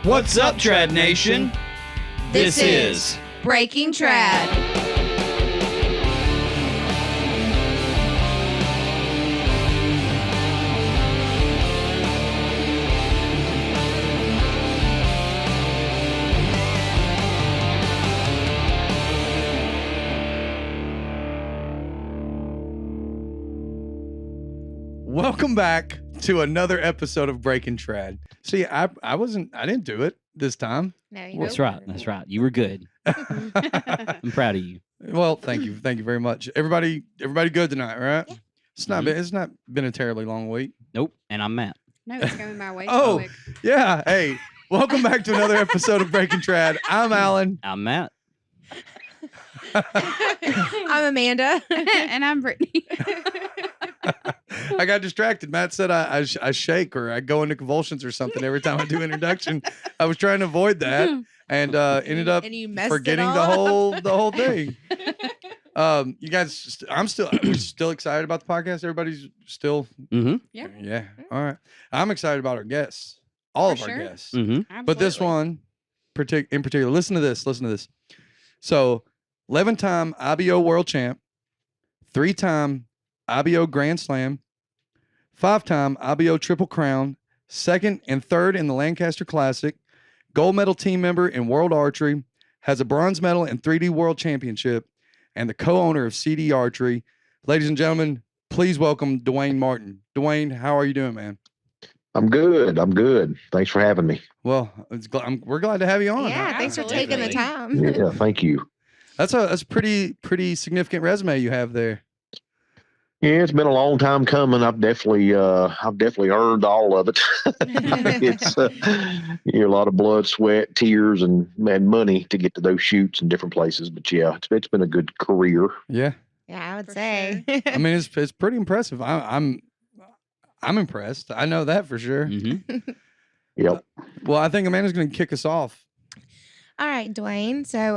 What's up, Trad Nation? This is Breaking Trad. Welcome back to another episode of Breaking Trad. See, I didn't do it this time. No, you That's right. That's right. You were good. I'm proud of you. Well, thank you very much. Everybody good tonight, right? Yeah. It's not been a terribly long week. Nope. And I'm Matt. No, it's going my way. Oh, quick. yeah. Hey, welcome back to another episode of Breaking Trad. I'm Alan. I'm Matt. I'm Amanda. And I'm Brittany. I got distracted. Matt said I shake or I go into convulsions or something every time I do introduction. I was trying to avoid that and ended up And you messed forgetting it the all whole thing. You guys, we're still excited about the podcast. Everybody's still, Mm-hmm. yeah. All right. I'm excited about our guests, all of For our sure. guests, Mm-hmm. but this one in particular. Listen to this. So, 11-time IBO World Champ, 3-time IBO Grand Slam, 5-time IBO Triple Crown, 2nd and 3rd in the Lancaster Classic, gold medal team member in World Archery, has a bronze medal in 3D World Championship, and the co-owner of CD Archery. Ladies and gentlemen, please welcome Dwayne Martin. Dwayne, how are you doing, man? I'm good. Thanks for having me. Well, we're glad to have you on. Yeah, thanks for taking the Absolutely. time. Yeah, thank you. That's a pretty significant resume you have there. Yeah, it's been a long time coming. I've definitely earned all of it. It's a lot of blood, sweat, tears, and money to get to those shoots in different places. But yeah, it's been a good career. Yeah. Yeah, I would For say. I mean, it's pretty impressive. I'm impressed. I know that for sure. Mm-hmm. Yep. Well, I think Amanda's going to kick us off. All right, Dwayne. So,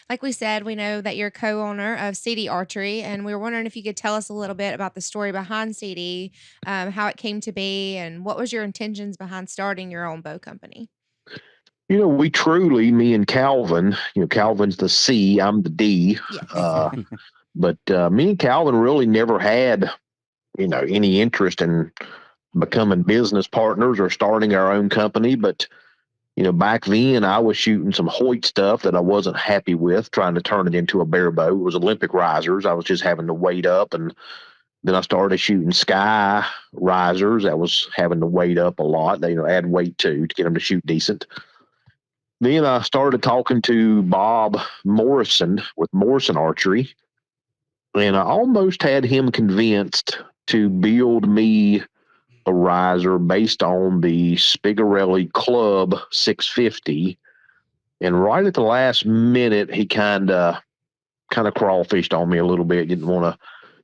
like we said, we know that you're co-owner of CD Archery, and we were wondering if you could tell us a little bit about the story behind CD, how it came to be, and what was your intentions behind starting your own bow company? We truly, me and Calvin, Calvin's the C, I'm the D. Yes. But me and Calvin really never had, any interest in becoming business partners or starting our own company. But, back then I was shooting some Hoyt stuff that I wasn't happy with, trying to turn it into a bare bow. It was Olympic risers. I was just having to weight up. And then I started shooting Sky risers. I was having to weight up a lot. They, add weight to get them to shoot decent. Then I started talking to Bob Morrison with Morrison Archery. And I almost had him convinced to build me a riser based on the Spigarelli Club 650. And right at the last minute, he kind of crawfished on me a little bit. Didn't want to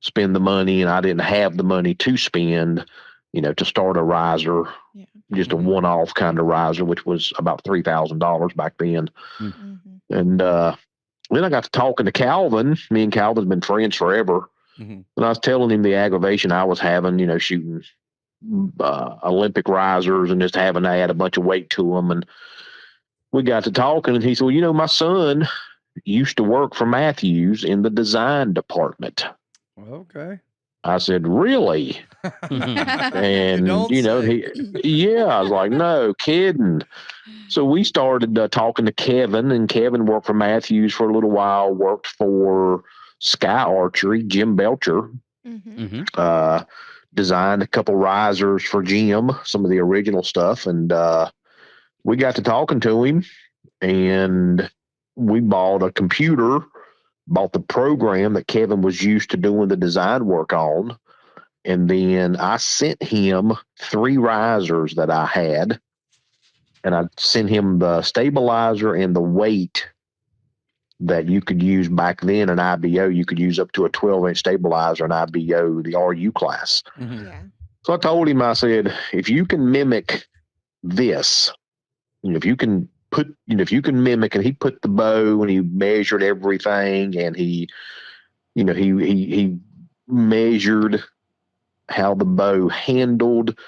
spend the money, and I didn't have the money to spend, to start a riser, just a one-off kind of riser, which was about $3,000 back then. Mm-hmm. And then I got to talking to Calvin. Me and Calvin's been friends forever. Mm-hmm. And I was telling him the aggravation I was having, shooting Olympic risers and just having to add a bunch of weight to them. And we got to talking, and he said, well, my son used to work for Matthews in the design department. Okay. I said, really? And, Don't say. I was like, no kidding. So we started talking to Kevin, and Kevin worked for Matthews for a little while, worked for Sky Archery, Jim Belcher, Mm-hmm. Mm-hmm. designed a couple risers for Jim, some of the original stuff. And we got to talking to him, and we bought a computer, bought the program that Kevin was used to doing the design work on. And then I sent him 3 risers that I had, and I sent him the stabilizer and the weight that you could use back then in IBO. You could use up to a 12-inch stabilizer in IBO, the RU class. Mhm. Yeah. So I told him, I said, if you can mimic this, if you can mimic, and he put the bow and he measured everything, and he measured how the bow handled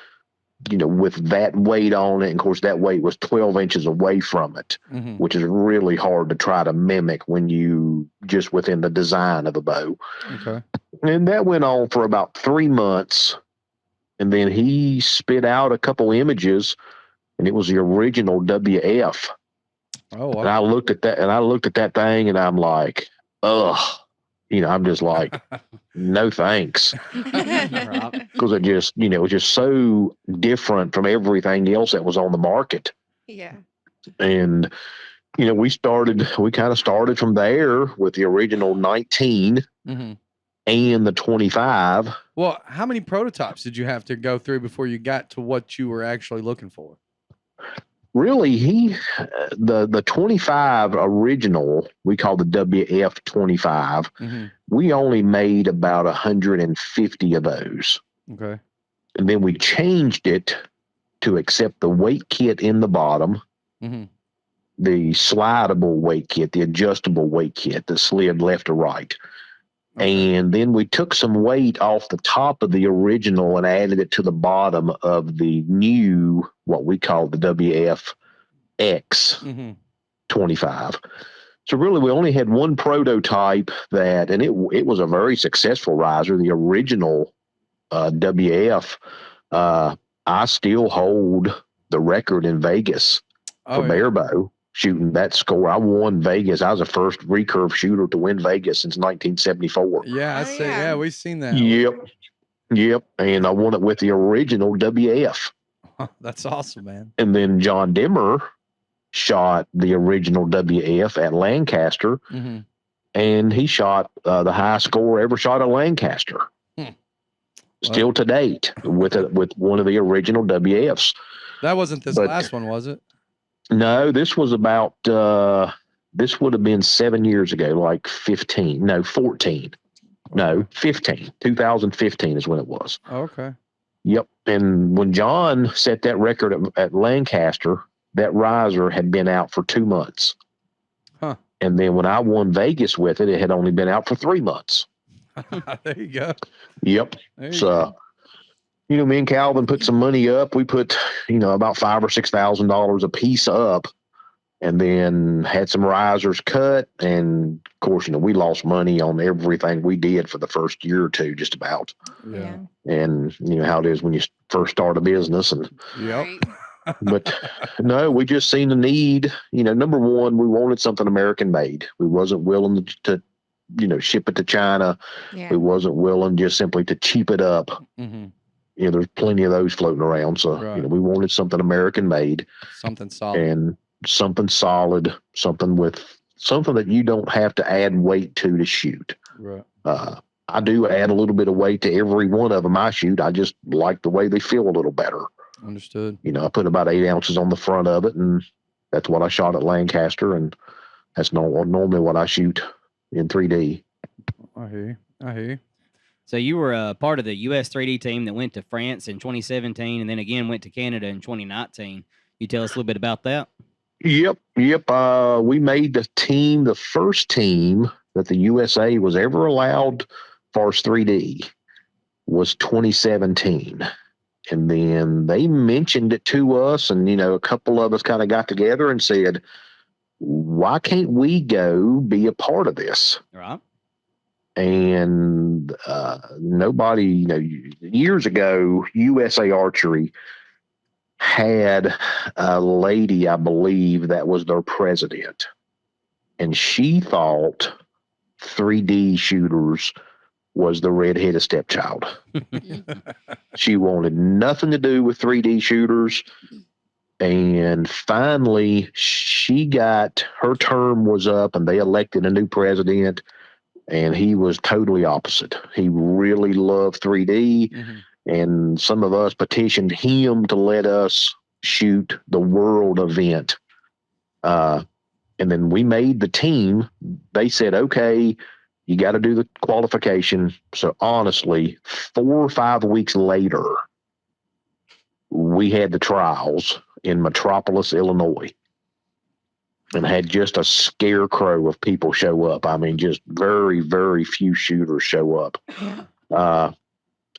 with that weight on it. And of course, that weight was 12 inches away from it, Mm-hmm. which is really hard to try to mimic when you just within the design of a bow. Okay. And that went on for about 3 months. And then he spit out a couple images, and it was the original WF. Oh, And wow. I looked at that thing, and I'm like, ugh. I'm just like, no thanks. Right. Because it just, it was just so different from everything else that was on the market. Yeah. And, we kind of started from there with the original 19 Mm-hmm. and the 25. Well, how many prototypes did you have to go through before you got to what you were actually looking for? Really, the 25 original, we call the WF 25. Mm-hmm. We only made about 150 of those. Okay. And then we changed it to accept the weight kit in the bottom, Mm-hmm. the slidable weight kit, the adjustable weight kit that slid left or right. Okay. And then we took some weight off the top of the original and added it to the bottom of the new, what we call the WF X Mm-hmm. 25. So really, we only had one prototype and it was a very successful riser. The original WF, I still hold the record in Vegas for Oh, yeah. barebow shooting that score. I won Vegas. I was the first recurve shooter to win Vegas since 1974. Yeah, I Oh, say, yeah. yeah, we've seen that. Yep. And I won it with the original WF. That's awesome, man. And then John Dimmer shot the original WF at Lancaster, Mm-hmm. and he shot the highest score ever shot at Lancaster. Still to date with one of the original WFs. That wasn't this But- last one, was it? No, this was about this would have been 7 years ago, like 15. No, 14. No, 15. 2015 is when it was. Oh, okay. Yep. And when John set that record at Lancaster, that riser had been out for 2 months. Huh. And then when I won Vegas with it, it had only been out for 3 months. There you go. Yep. There you So, me and Calvin put some money up. We put, about $5,000 or $6,000 a piece up, and then had some risers cut. And of course, we lost money on everything we did for the first year or two, just about. go. Yeah. And how it is when you first start a business. And Yep. Right. but no, we just seen the need. Number one, we wanted something American made. We wasn't willing to ship it to China. Yeah. We wasn't willing just simply to cheap it up. Mm-hmm. There's plenty of those floating around. So, Right. we wanted something American made Something solid. and something solid, something that you don't have to add weight to shoot. Right. I do add a little bit of weight to every one of them I shoot. I just like the way they feel a little better. Understood. I put about 8 ounces on the front of it, and that's what I shot at Lancaster, and that's normally what I shoot in 3D. I hear you. So you were a part of the U.S. 3D team that went to France in 2017 and then again went to Canada in 2019. You tell us a little bit about that? Yep. We made the first team that the USA was ever allowed for 3D was 2017. And then they mentioned it to us, and, a couple of us kind of got together and said, why can't we go be a part of this? Right. And nobody, years ago, USA Archery had a lady, I believe, that was their president. And she thought 3D shooters was the redheaded stepchild. She wanted nothing to do with 3D shooters. And finally, she got her term was up, and they elected a new president. And he was totally opposite. He really loved 3D. Mm-hmm. And some of us petitioned him to let us shoot the world event. And then we made the team. They said, okay, you got to do the qualification. So honestly, 4 or 5 weeks later, we had the trials in Metropolis, Illinois, and had just a scarecrow of people show up. I mean, just very, very few shooters show up.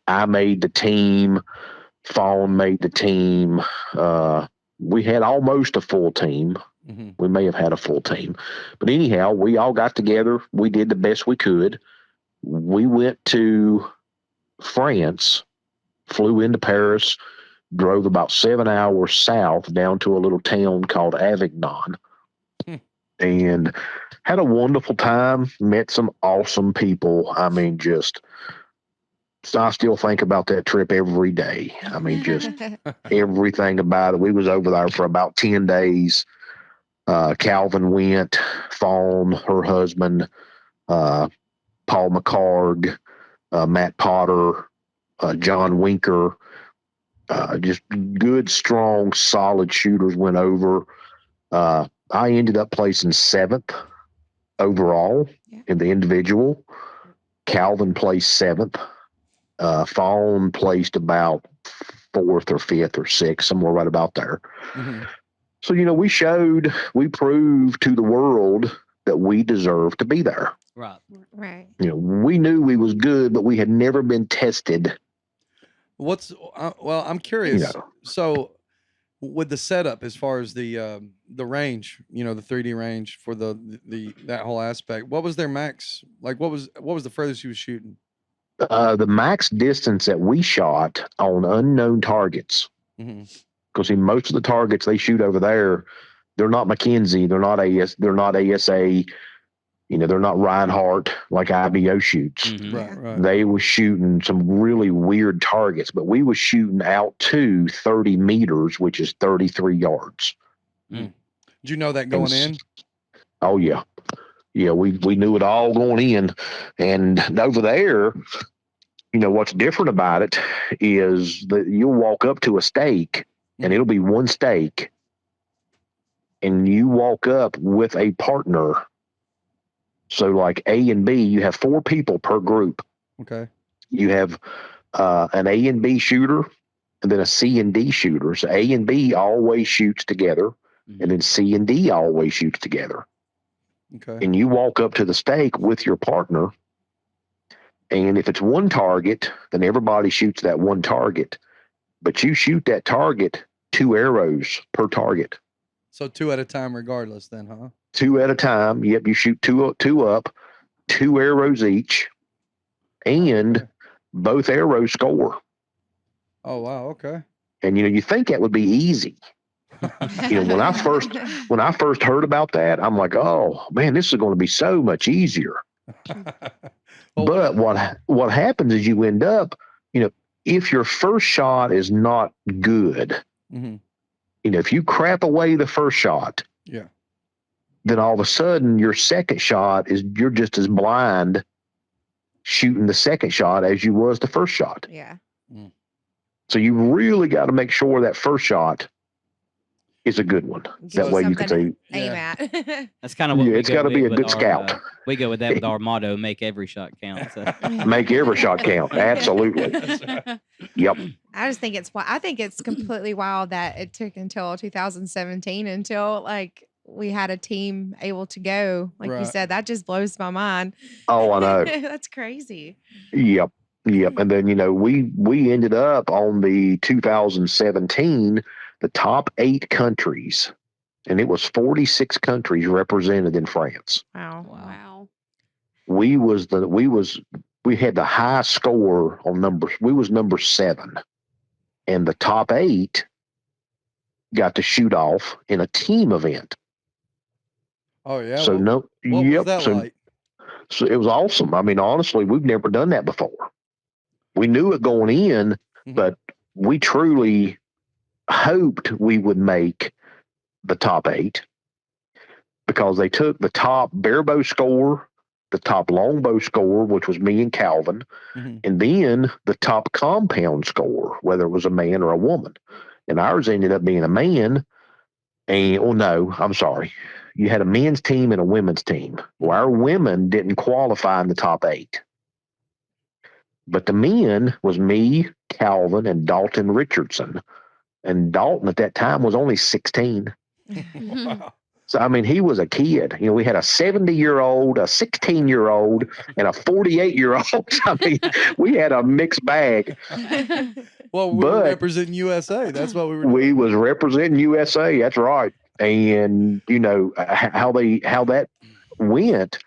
I made the team. Fawn made the team. We had almost a full team. Mm-hmm. We may have had a full team. But anyhow, we all got together. We did the best we could. We went to France, flew into Paris, drove about 7 hours south down to a little town called Avignon, and had a wonderful time. Met some awesome people. I mean, I still think about that trip every day. I mean, just everything about it. We was over there for about 10 days. Calvin went, Fawn, her husband, Paul McCarg, Matt Potter, John Winker, just good, strong, solid shooters went over. I ended up placing 7th overall in the individual. Calvin placed 7th. Fawn placed about 4th or 5th or 6th, somewhere right about there. Mm-hmm. So, we proved to the world that we deserved to be there. Right. Right. We knew we was good, but we had never been tested. I'm curious. So with the setup, as far as the range, the 3D range for that whole aspect, what was their max? Like, what was the furthest you was shooting? The max distance that we shot on unknown targets, because most of the targets they shoot over there, they're not McKenzie, they're not ASA, they're not Reinhardt like IBO shoots. Mm-hmm. Right. They were shooting some really weird targets, but we were shooting out to 30 meters, which is 33 yards. Did you know that going in? Oh yeah. Yeah, we knew it all going in. And over there, what's different about it is that you'll walk up to a stake and it'll be one stake, and you walk up with a partner. So like A and B, you have 4 people per group. Okay. You have an A and B shooter and then a C and D shooter. So A and B always shoots together, and then C and D always shoots together. Okay. And you walk up to the stake with your partner, and if it's one target, then everybody shoots that one target. But you shoot that target 2 arrows per target. So 2 at a time regardless then, huh? 2 at a time. Yep, you shoot two up, 2 arrows each, and both arrows score. Oh, wow, okay. And you think that would be easy. When I first heard about that, I'm like, oh man, this is going to be so much easier. But what happens is you end up, if your first shot is not good, if you crap away the first shot, then all of a sudden your second shot you're just as blind shooting the second shot as you was the first shot. Yeah. So you really got to make sure that first shot is a good one. That way you can say, aim at. That's kind of what it's got to be a good scout. We go with that with our motto: make every shot count. So. Make every shot count. Absolutely. Yep. I just think I think it's completely wild that it took until 2017 until we had a team able to go. Like you said, that just blows my mind. Oh, I know. That's crazy. Yep. And then, we ended up on the 2017, the top 8 countries, and it was 46 countries represented in France. Wow. We had the high score on numbers. We was number 7, and the top 8 got to shoot off in a team event. Oh yeah. So what was that like? So it was awesome. I mean, honestly, we've never done that before. We knew it going in, but we truly hoped we would make the top 8 because they took the top barebow score, the top longbow score, which was me and Calvin, and then the top compound score, whether it was a man or a woman. And ours ended up being a man. And, no, I'm sorry. You had a men's team and a women's team. Well, our women didn't qualify in the top 8. But the men was me, Calvin, and Dalton Richardson. And Dalton at that time was only 16. Wow. So, I mean, he was a kid. We had a 70-year-old, a 16-year-old, and a 48-year-old. I mean, we had a mixed bag. Well, we were But- representing USA. That's what we were doing. We was representing USA. That's right. And you know how that went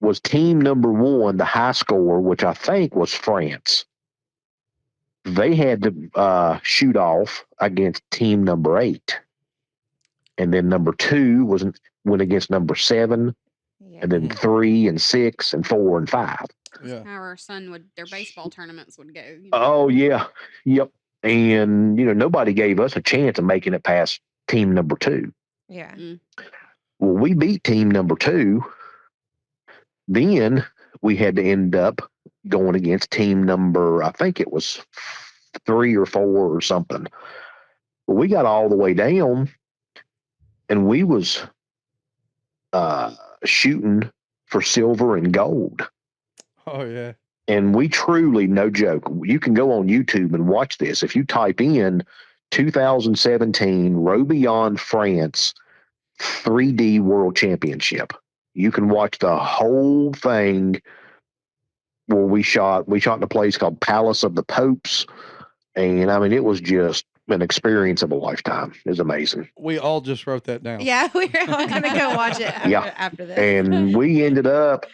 was team number 1, the high score, which I think was France. They had to shoot off against team number 8, and then number 2 went against number 7, Yeah. and then 3 and 6 and 4 and 5. Yeah. How our son their baseball tournaments would go. You know? Oh yeah, yep. And you know nobody gave us a chance of making it past team number 2. Yeah. Well, we beat team number 2. Then we had to end up going against team number, I think it was 3 or 4 or something. Well, we got all the way down, and we was shooting for silver and gold. Oh yeah. And we truly, no joke, you can go on YouTube and watch this. If you type in 2017 Robillon France 3D World Championship, you can watch the whole thing where we shot in a place called Palace of the Popes. And I mean, it was just an experience of a lifetime. It was amazing. We all just wrote that down. Yeah, we're all gonna go watch it after, Yeah. after this. And we ended up,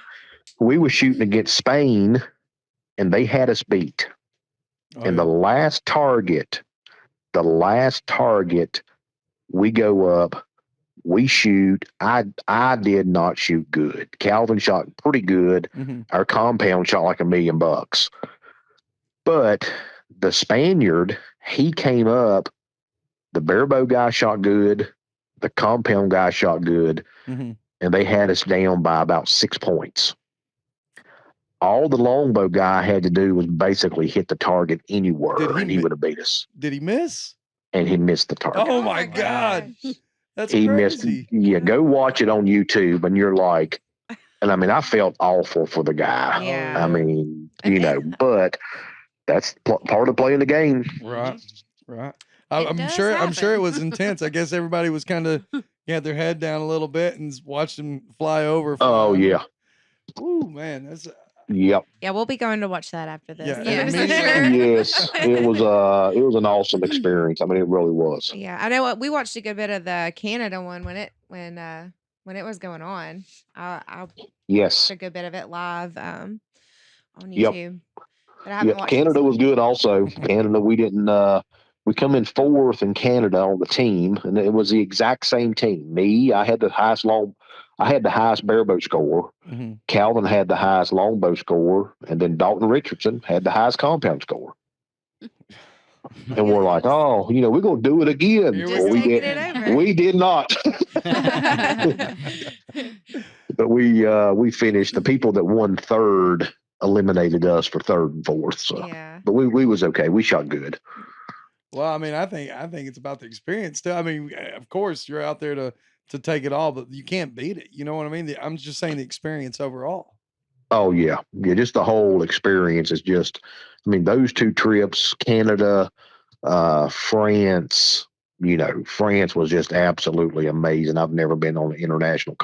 we were shooting against Spain, and they had us beat. Oh, And yeah. the last target, we go up, we shoot. I did not shoot good. Calvin shot pretty good. Mhm. Our compound shot like $1 million. But the Spaniard, he came up, the barebow guy shot good, the compound guy shot good, Mhm. and they had us down by about 6 points. All the longbow guy had to do was basically hit the target anywhere, Did he and he mi- would have beat us. Did he miss? And he missed the target. Oh my God. That's He missed. crazy. Yeah, go watch it on YouTube, and you're like, and I mean, I felt awful for the guy. Yeah. I mean, you know, but that's part of playing the game. Right. Right. It I'm does sure. I'm sure it happen. was intense. I guess everybody was kind of had their head down a little bit and watched them fly over. fly Oh under. yeah, Ooh man, that's yep, Yeah, we'll be going to watch that after this. Yeah, Yeah, and for immediately- yes. It was an awesome experience. I mean, it really was. Yeah, I know. We watched a good bit of the Canada one when it was going on. I Yes, watched a good bit of it live on Yep. YouTube. But I haven't yep. watched Canada this was one. good also. Canada, we didn't. We come in 4th in Canada on the team, and it was the exact same team. Me, I had the highest barebow score. Mhm. Calvin had the highest longbow score, and then Dalton Richardson had the highest compound score. And we're like, oh, you know, we're gonna do it again. Here we Just go. we taking did. it over. We did not, but we finished. The people that won 3rd eliminated us for 3rd and 4th. So, Yeah. but we was okay. We shot good. Well, I mean, I think it's about the experience too. I mean, of course, you're out there to take it all, but you can't beat it. You know what I mean? I'm just saying the experience overall. Oh yeah, yeah. Just the whole experience is just. I mean, those 2 trips, Canada, France. You know, France was just absolutely amazing. I've never been on an international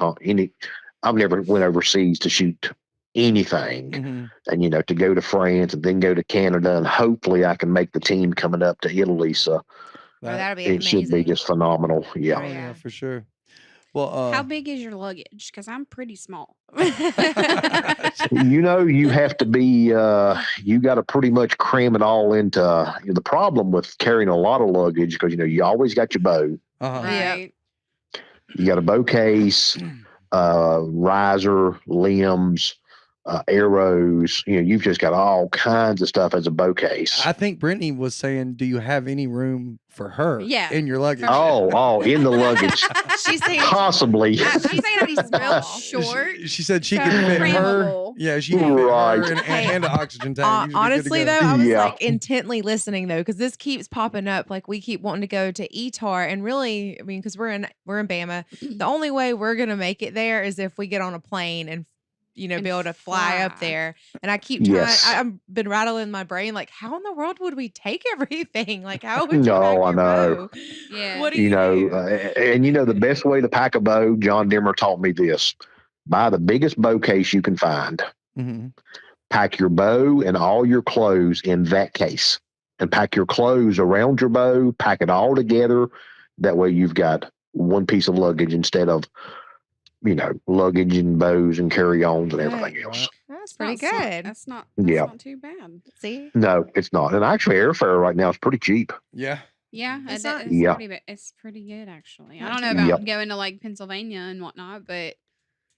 I've never went overseas to shoot anything, Mhm. and you know, to go to France and then go to Canada, and hopefully I can make the team coming up to Italy. So Oh, that'll be it should be amazing. just phenomenal. Oh, Yeah. yeah, Yeah. for sure. Well, How big is your luggage? Because I'm pretty small. You know, you have to be, you got to pretty much cram it all into the problem with carrying a lot of luggage, because, you know, you always got your bow. uh-huh. Yeah. Right. You got a bow case, riser, limbs, arrows. You know, you've just got all kinds of stuff as a bow case. I think Brittany was saying, do you have any room for her Yeah. in your luggage? Oh, in the luggage. She's saying Possibly. She's saying I'd be real Small. short. She said she So could fit her. crammable. Yeah, she could fit Right. her and an oxygen tank. You should be good to honestly go. though, I was Yeah. like intently listening though, because this keeps popping up. Like we keep wanting to go to ETAR, and really, I mean, because we're in Bama, the only way we're gonna make it there is if we get on a plane and be And able to fly up fly. there. And I keep trying. Yes. I've been rattling my brain like, how in the world would we take everything? Like, how would you No, pack I your know. bow? Yeah. What do You know, do? and you know, the best way to pack a bow, John Dimmer taught me this: buy the biggest bow case you can find, Mhm. pack your bow and all your clothes in that case. and pack your clothes around your bow, pack it all together. That way you've got one piece of luggage instead of, luggage and bows and carry-ons and everything else. That's It's pretty not so- good. That's not Yeah. too bad. See, No, it's not. And actually, airfare right now is pretty cheap. Yeah. Yeah, It's it's, not- Yeah. it's pretty good actually. I Not don't too know bad. about going to like Pennsylvania and whatnot, but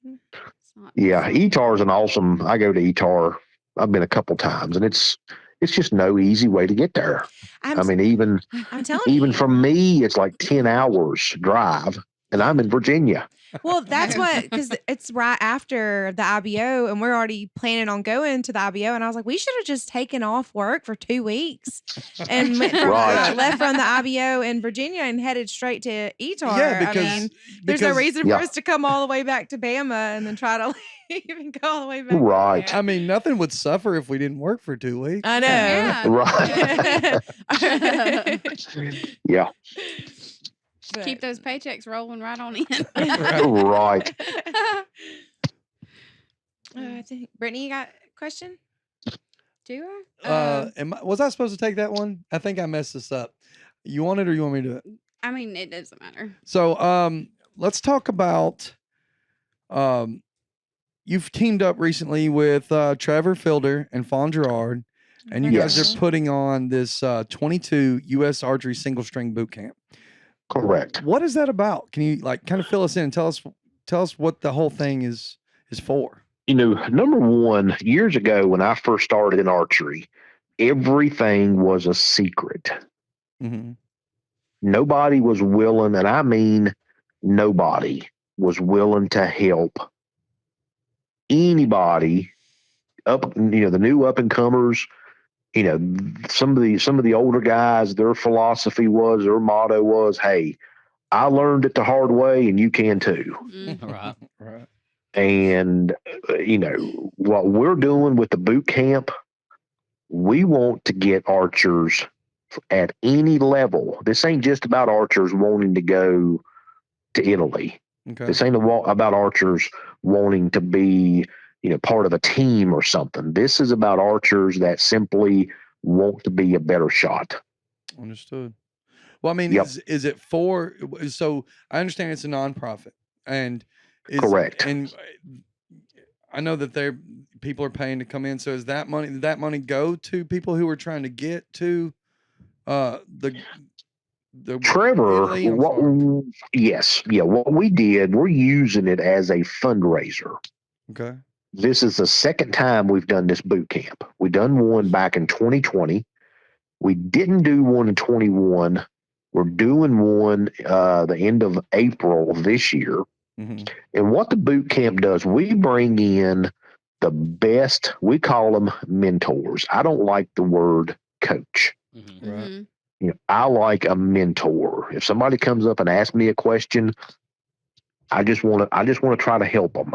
it's not. Yeah, it's not- ETAR is an awesome. I go to ETAR. I've been a couple times, and it's just no easy way to get there. I'm, I mean, even I'm telling even you. from me, it's like 10 hours drive, and I'm in Virginia. Well, that's what, because it's right after the IBO, and we're already planning on going to the IBO. And I was like, we should have just taken off work for 2 weeks and Right. left from the IBO in Virginia and headed straight to ETAR. Yeah, I mean, there's no because reason Yeah. for us to come all the way back to Bama and then try to leave and go all the way back. Right. I mean, nothing would suffer if we didn't work for 2 weeks. I know. Yeah. Right. Yeah. But- Keep those paychecks rolling right on in. Right. I think Brittany, you got a question? Do I? Was I supposed to take that one? I think I messed this up. You want it or you want me to do it? I mean, it doesn't matter. So let's talk about you've teamed up recently with Trevor Fielder and Fawn Gerard, and you guys Yes. are putting on this 22 U.S. Archery single string boot camp. Correct. What is that about? Can you kind of fill us in and tell us what the whole thing is for? Number one, years ago when I first started in archery, everything was a secret. Mm-hmm. Nobody was willing, and I mean nobody was willing to help anybody the new up and comers. Some of the older guys, their motto was, hey, I learned it the hard way and you can too. Right. Right. And what we're doing with the boot camp, we want to get archers at any level. This ain't just about archers wanting to go to Italy. Okay. This ain't about archers wanting to be, part of a team or something. This is about archers that simply want to be a better shot. Understood. Well, I mean, Yep. is it for? So I understand it's a nonprofit, and Correct. And I know that people are paying to come in. So is that money? Did that money go to people who are trying to get to the Trevor, Italy? I'm sorry. yes, yeah. What we did, we're using it as a fundraiser. Okay. This is the second time we've done this boot camp. We done one back in 2020. We didn't do one in 21. We're doing one the end of April of this year. Mm-hmm. And what the boot camp does, we bring in the best, we call them mentors. I don't like the word coach. Mm-hmm. Right. Mhm. I like a mentor. If somebody comes up and asks me a question, I just want to try to help them.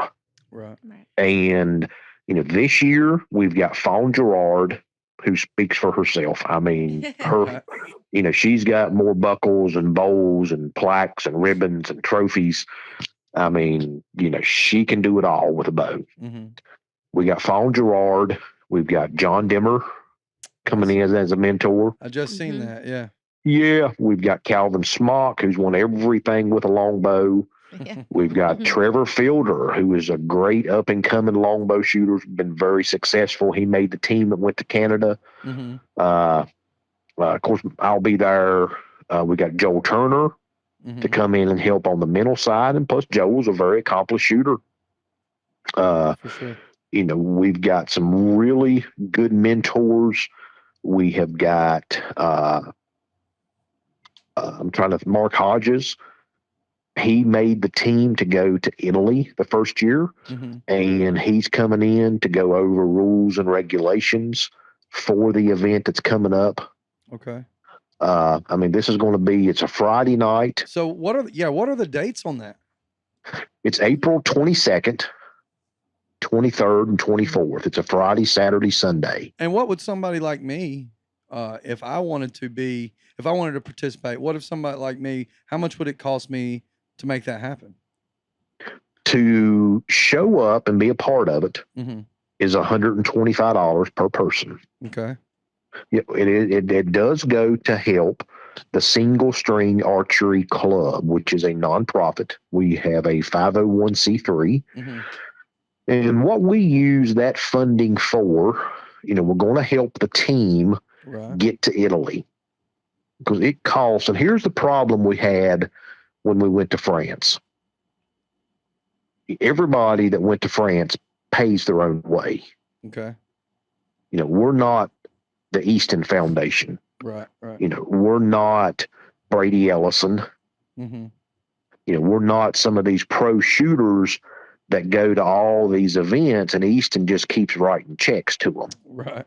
Right. And this year we've got Fawn Gerard, who speaks for herself. I mean, her, she's got more buckles and bowls and plaques and ribbons and trophies. I mean, she can do it all with a bow. Mm-hmm. We got Fawn Gerard. We've got John Dimmer coming in as a mentor. I just seen Mhm. that. Yeah. Yeah, we've got Calvin Smock, who's won everything with a longbow. Yeah. We've got Mhm. Trevor Fielder, who is a great up and coming longbow shooter, been very successful. He made the team that went to Canada. Mm-hmm. Of course, I'll be there. We got Joel Turner Mm-hmm. to come in and help on the mental side, and plus Joel's a very accomplished shooter. For sure. We've got some really good mentors. We have got Mark Hodges. He made the team to go to Italy the first year, Mm-hmm. and he's coming in to go over rules and regulations for the event that's coming up. Okay. I mean, this is going to be, it's a Friday night. So what are the dates on that? It's April 22nd, 23rd, and 24th. It's a Friday, Saturday, Sunday. And what would somebody like me, if I wanted to participate, what if somebody like me, how much would it cost me to make that happen? To show up and be a part of it Mm-hmm. is $125 per person. Okay. It does go to help the Single String Archery Club, which is a nonprofit. We have a 501c3. Mm-hmm. And what we use that funding for, we're going to help the team Right. get to Italy because it costs. And here's the problem we had when we went to France. Everybody that went to France pays their own way. Okay. We're not the Easton Foundation. Right. Right. We're not Brady Ellison. Mm-hmm. We're not some of these pro shooters that go to all these events and Easton just keeps writing checks to them. Right.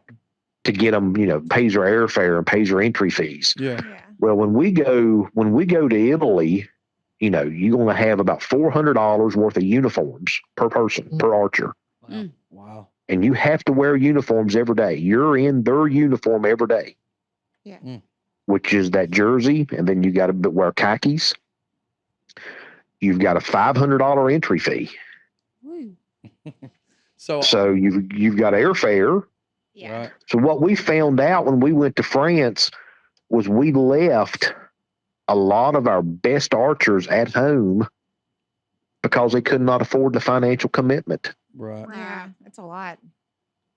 To get them, pays their airfare and pays their entry fees. Yeah. Well, when we go to Italy, you're going to have about $400 worth of uniforms per person, per archer. Wow. Wow. And you have to wear uniforms every day. You're in their uniform every day. Yeah. Which is that jersey, and then you got to wear khakis. You've got a $500 entry fee. Woo. So you've got airfare. Yeah. Right. So what we found out when we went to France was we left a lot of our best archers at home because they could not afford the financial commitment. Right. Yeah. That's a lot.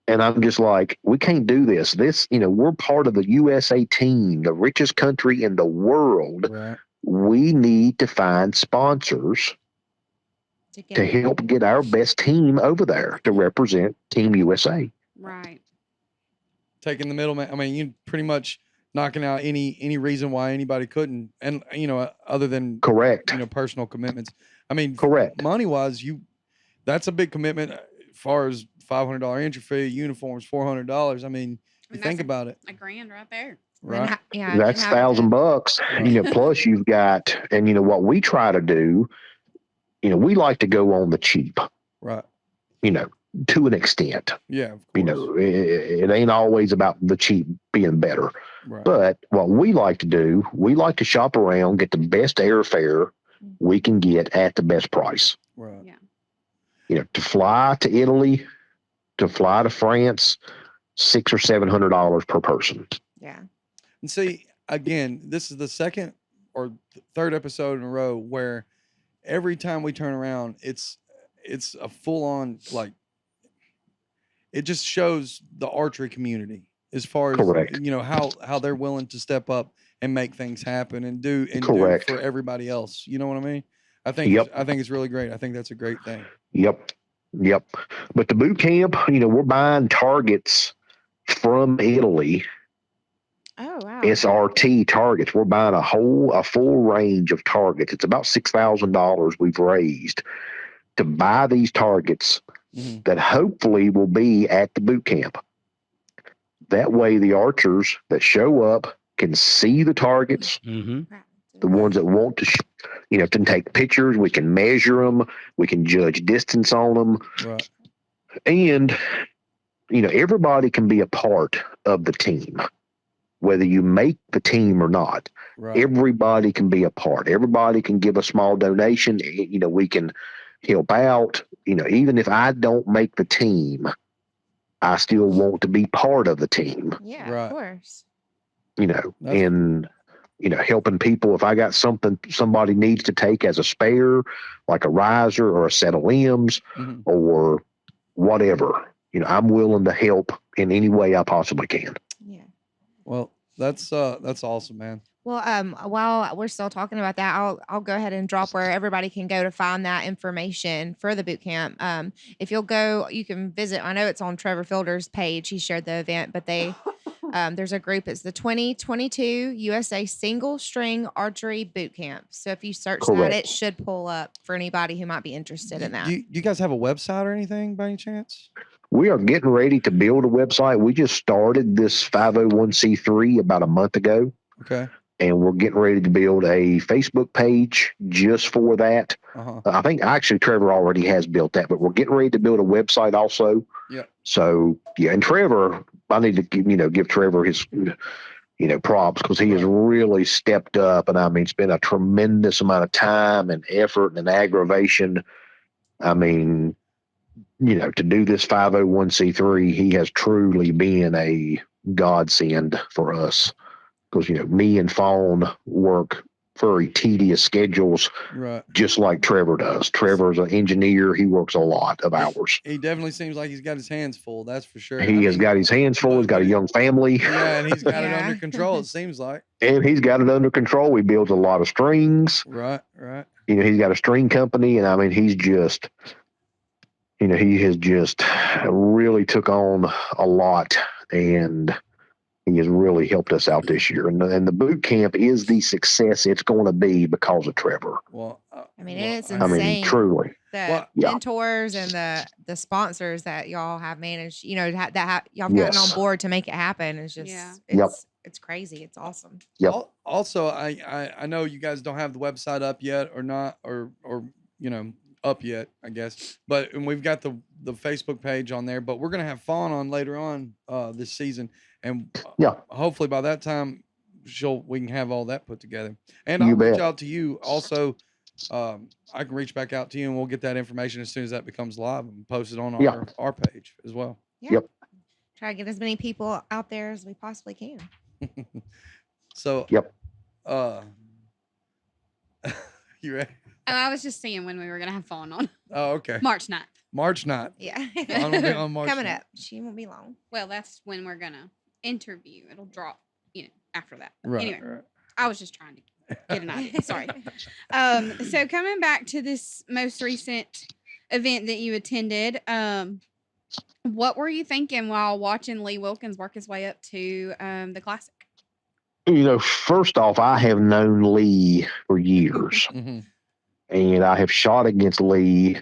And I'm just like, we can't do this. We're part of the USA team, the richest country in the world. Right. We need to find sponsors to help get our best team over there to represent Team USA. Right. Taking the middleman. I mean, you pretty much knocking out any reason why anybody couldn't, and other than Correct. Personal commitments. I mean, Correct. Money wise, that's a big commitment. As far as $500 entry fee, uniforms $400. I mean, you think about it. $1,000 right there. Right. That's $1,000. Plus you've got, and what we try to do, we like to go on the cheap. Right. To an extent. Yeah. Of course. It ain't always about the cheap being better. Right. But what we like to do, we like to shop around, get the best airfare we can get at the best price. Right. Yeah. To fly to Italy, to fly to France, $600 or $700 per person. Yeah. And see, again, this is the second or third episode in a row where every time we turn around, it's a full on, like, it just shows the archery community as far as Correct. How they're willing to step up and make things happen and do Correct. for everybody else. You know what I mean? I think it's really great. I think that's a great thing. Yep. But the boot camp, we're buying targets from Italy. Oh wow. SRT targets. We're buying a full range of targets. It's about $6,000 we've raised to buy these targets that hopefully will be at the boot camp. That way the archers that show up can see the targets, the ones that want to, can take pictures. We can measure them. We can judge distance on them. Right. And, everybody can be a part of the team, whether you make the team or not. Right. Everybody can be a part. Everybody can give a small donation. We can help out. Even if I don't make the team, I still want to be part of the team. Yeah, Right. of course. Helping people. If I got something somebody needs to take as a spare, like a riser or a set of limbs or whatever, I'm willing to help in any way I possibly can. Yeah. Well, that's awesome, man. Well, while we're still talking about that, I'll go ahead and drop where everybody can go to find that information for the boot camp. If you'll go, you can visit. I know it's on Trevor Fielder's page. He shared the event, but there's a group. It's the 2022 USA Single String Archery Boot Camp. So if you search that, it should pull up for anybody who might be interested in that. Do you guys have a website or anything by any chance? We are getting ready to build a website. We just started this 501c3 about a month ago. Okay. And we're getting ready to build a Facebook page just for that. I think actually Trevor already has built that, but we're getting ready to build a website also. Yeah. So and Trevor, I need to give Trevor his props because he has really stepped up, and I mean spent a tremendous amount of time and effort and aggravation. I mean, to do this 501c3, he has truly been a godsend for us because, me and Fawn work very tedious schedules, Right. just like Trevor does. Trevor's an engineer. He works a lot of hours. He definitely seems like he's got his hands full. That's for sure. He has got his hands full. He's got a young family. Yeah, and he's got it Yeah. under control, it seems like. And he's got it under control. He builds a lot of strings. Right. He's got a string company, and I mean, he's just, he has just really took on a lot, and he has really helped us out this year. And the boot camp is the success it's going to be because of Trevor. Well, I mean, it's I mean, insane. truly. The yeah. mentors and the sponsors that y'all have managed, y'all have gotten Yes. on board to make it happen. It's just, Yeah. it's crazy. It's awesome. Yep. Also, I know you guys don't have the website up yet or not, or up yet, I guess. But and we've got the Facebook page on there, but we're gonna have Fawn on later on this season, and hopefully by that time we can have all that put together. And I'll reach out to you also. I can reach back out to you, and we'll get that information as soon as that becomes live and post it on our page as well. Yeah. Yep. Try to get as many people out there as we possibly can. So. Yep. You ready? Oh, I was just seeing when we were gonna have Fawn on. Oh, okay. March 9th. March 9th. Yeah. Fawn will be on March Coming 9th. up. She won't be long. Well, that's when we're gonna interview. It'll drop, after that. Right. Anyway, Right. I was just trying to get an idea. Sorry. So coming back to this most recent event that you attended, what were you thinking while watching Lee Wilkins work his way up to the Classic? First off, I have known Lee for years, Mhm. and I have shot against Lee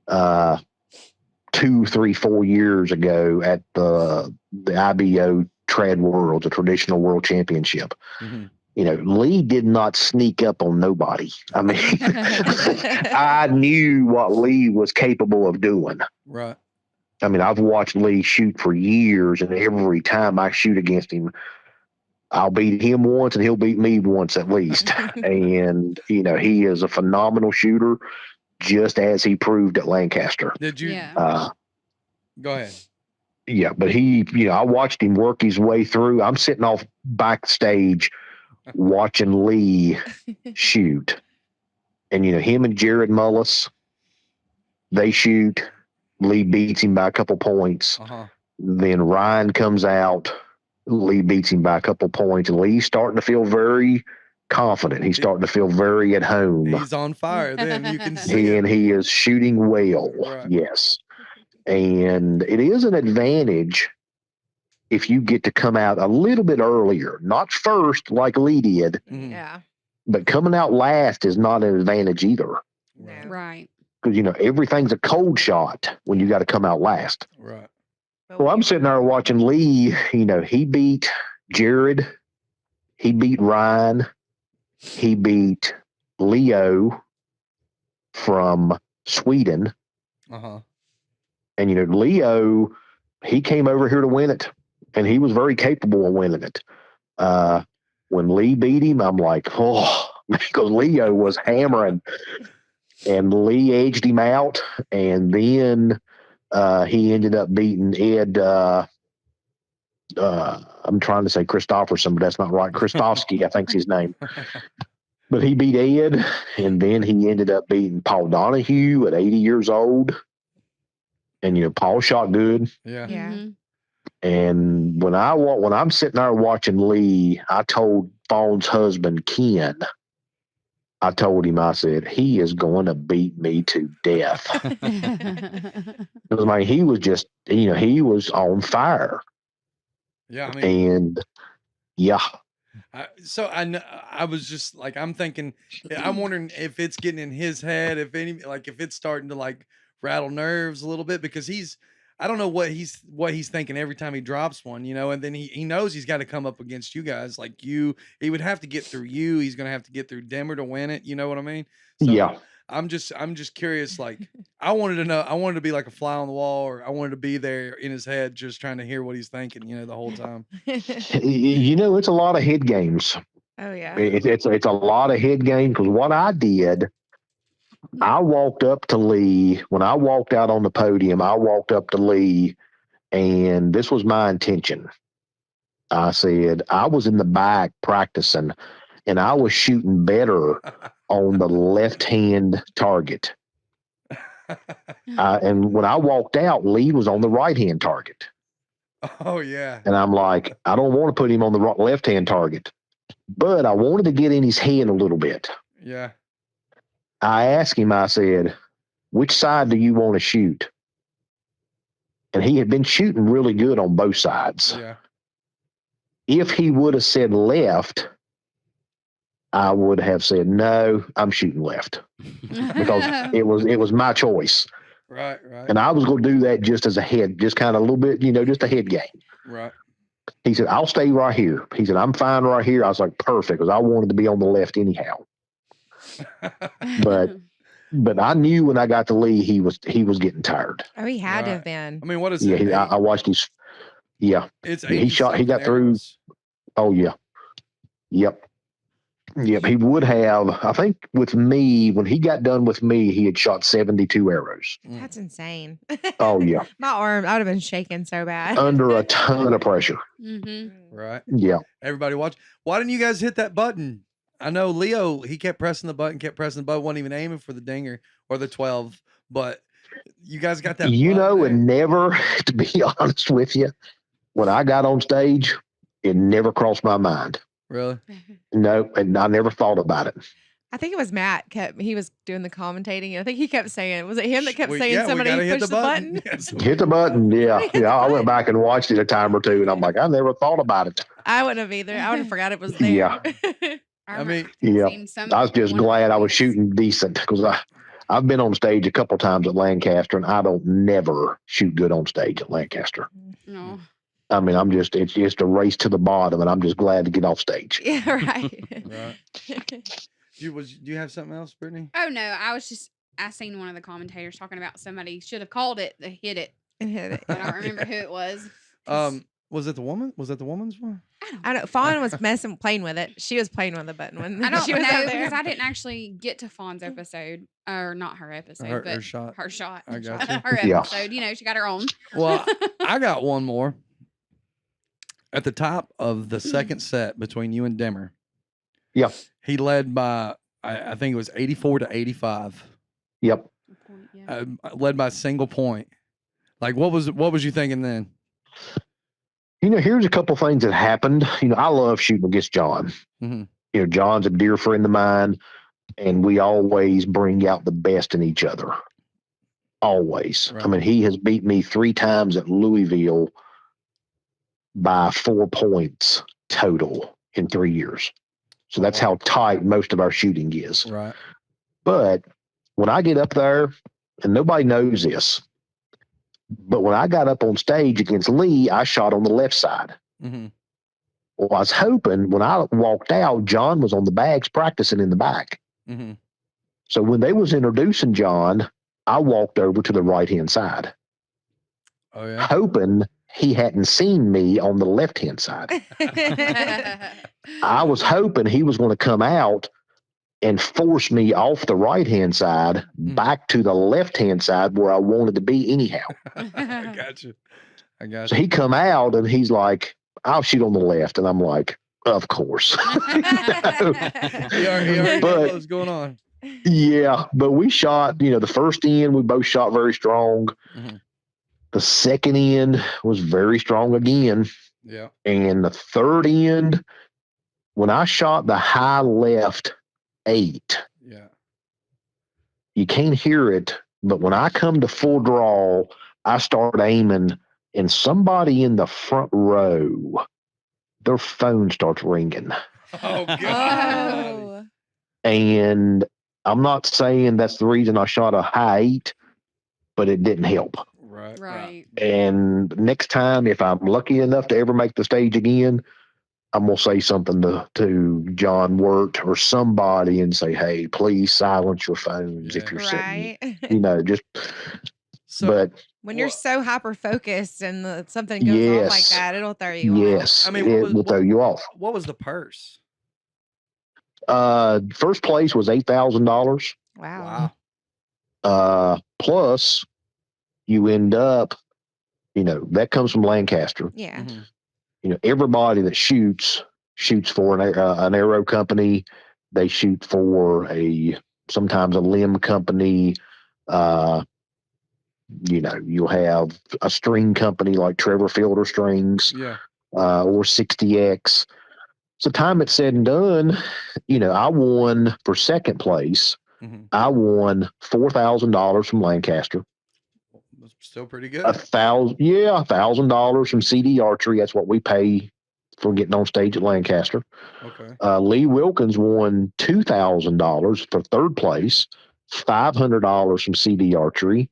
2, 3, 4 years ago at the IBO Trad World, the Traditional World Championship. Mhm. Lee did not sneak up on nobody. I mean, I knew what Lee was capable of doing. Right. I mean, I've watched Lee shoot for years, and every time I shoot against him, I'll beat him once and he'll beat me once at least. And, he is a phenomenal shooter, just as he proved at Lancaster. Did you? Yeah. Go ahead. Yeah, but I watched him work his way through. I'm sitting off backstage watching Lee shoot. And, him and Jared Mullis, they shoot. Lee beats him by a couple points. Uh-huh. Then Ryan comes out. Lee beats him by a couple points. And Lee's starting to feel very confident. He's starting to feel very at home. He's on fire. Then you can see And he is shooting well. Right. Yes. And it is an advantage if you get to come out a little bit earlier, not first like Lee did, Mhm. Yeah. but coming out last is not an advantage either. No. Right. Because, everything's a cold shot when you got to come out last. Right. But Well, I'm sitting there watching Lee, he beat Jared, he beat Ryan, he beat Leo from Sweden. Uh-huh. And, Leo, he came over here to win it, and he was very capable of winning it. When Lee beat him, I'm like, oh, because Leo was hammering, and Lee edged him out, and then he ended up beating Ed. I'm trying to say Christopherson, but that's not right. Christovsky, I think's his name. But he beat Ed, and then he ended up beating Paul Donahue at 80 years old. And, Paul shot good. Yeah. Yeah. Mhm. And when I'm sitting there watching Lee, I told Fawn's husband, Ken, I told him, I said, he is going to beat me to death. Because, I mean, he was just, he was on fire. Yeah. I mean, And, yeah. I was just like, I'm thinking, I'm wondering if it's getting in his head, if it's starting to rattle nerves a little bit, because I don't know what he's thinking every time he drops one, and then he knows he's got to come up against you guys. Like he would have to get through you. He's going to have to get through Denver to win it. You know what I mean? So Yeah. I'm just curious. I wanted to know, I wanted to be like a fly on the wall, or I wanted to be there in his head, just trying to hear what he's thinking, the whole time. It's a lot of head games. Oh yeah. It's a lot of head games, because what I did, I walked up to Lee. When I walked out on the podium, I walked up to Lee, and this was my intention. I said, I was in the back practicing, and I was shooting better on the left-hand target. And when I walked out, Lee was on the right-hand target. Oh, yeah. And I'm like, I don't want to put him on the left-hand target, but I wanted to get in his head a little bit. Yeah. I asked him, I said, which side do you want to shoot? And he had been shooting really good on both sides. Yeah. If he would have said left, I would have said, no, I'm shooting left, because it was my choice. Right. And I was going to do that just as a head, just kind of a little bit, just a head game. Right. He said, I'll stay right here. He said, I'm fine right here. I was like, perfect, because I wanted to be on the left anyhow. But I knew when I got to Lee, he was getting tired. Oh, he had to have been. I mean, what is Yeah, it? I watched his. Yeah, It's he shot. He 80 got through. arrows. Oh yeah. Yep. He would have. I think with me, when he got done with me, he had shot 72 arrows. That's insane. Oh yeah. My arm, I would have been shaking so bad. Under a ton of pressure. Mm-hmm. Right. Yeah. Everybody watch. Why didn't you guys hit that button? I know Leo, he kept pressing the button, wasn't even aiming for the dinger or the 12, but you guys got that. And never, to be honest with you, when I got on stage, it never crossed my mind. Really? No, and I never thought about it. I think it was Matt. He was doing the commentating. And I think he kept saying, was it him that kept saying yeah, somebody we gotta pushed hit the button? Yes. Hit the button, yeah. I went back and watched it a time or two, and I'm like, I never thought about it. I wouldn't have either. I would have forgot it was there. Yeah. I mean, Yeah. I was just glad I was shooting decent, because I've been on stage a couple times at Lancaster, and I don't never shoot good on stage at Lancaster. No. I mean, it's just a race to the bottom, and I'm just glad to get off stage. Yeah, right. Right. Do you have something else, Brittany? Oh no, I seen one of the commentators talking about somebody should have called it the hit it. And hit it. I don't remember who it was. Was it the woman? Was that the woman's one? I don't. Fawn was playing with it. She was playing with the button when I don't she was know, out there. because I didn't actually get to Fawn's episode, or not her episode, but her shot. Her shot. I got you. Her Yeah. episode. She got her own. Well, I got one more. At the top of the second set between you and Demmer. Yeah. He led by, I think it was 84 to 85. Yep. Led by a single point. Like, what was you thinking then? Here's a couple things that happened. I love shooting against John. Mm-hmm. John's a dear friend of mine, and we always bring out the best in each other. Always. Right. I mean, he has beat me 3 times at Louisville by 4 points total in 3 years. So that's how tight most of our shooting is. Right. But when I get up there, and nobody knows this, but when I got up on stage against Lee, I shot on the left side. Mm-hmm. Well, I was hoping when I walked out, John was on the bags practicing in the back. Mm-hmm. So when they was introducing John, I walked over to the right-hand side. Oh, yeah. Hoping he hadn't seen me on the left-hand side. I was hoping he was going to come out and force me off the right-hand side back to the left-hand side where I wanted to be anyhow. I got you. So he come out and he's like, I'll shoot on the left. And I'm like, of course. He already knew what was going on. Yeah, but we shot, the first end, we both shot very strong. Mm-hmm. The second end was very strong again. Yeah. And the third end, when I shot the high left 8, yeah, you can't hear it, but when I come to full draw, I start aiming, and somebody in the front row, their phone starts ringing. Oh, God. Oh. And I'm not saying that's the reason I shot a high 8, but it didn't help. Right. And next time, if I'm lucky enough to ever make the stage again, I'm going to say something to John Wirt or somebody and say, hey, please silence your phones if you're sitting. Just, but when you're so hyper focused and something goes off like that, it'll throw you off. Yes. I mean, it will throw you off. What was the purse? First place was $8,000. Wow. Plus you end up, that comes from Lancaster. Yeah. Mm-hmm. everybody that shoots for an arrow company. They shoot for sometimes a limb company. You'll have a string company like Trevor Fielder Strings, or 60X. So time it's said and done, I won for second place. Mm-hmm. I won $4,000 from Lancaster. That's still pretty good. $1,000 from CD Archery. That's what we pay for getting on stage at Lancaster. Okay. Lee Wilkins won $2,000 for third place. $500 from CD Archery.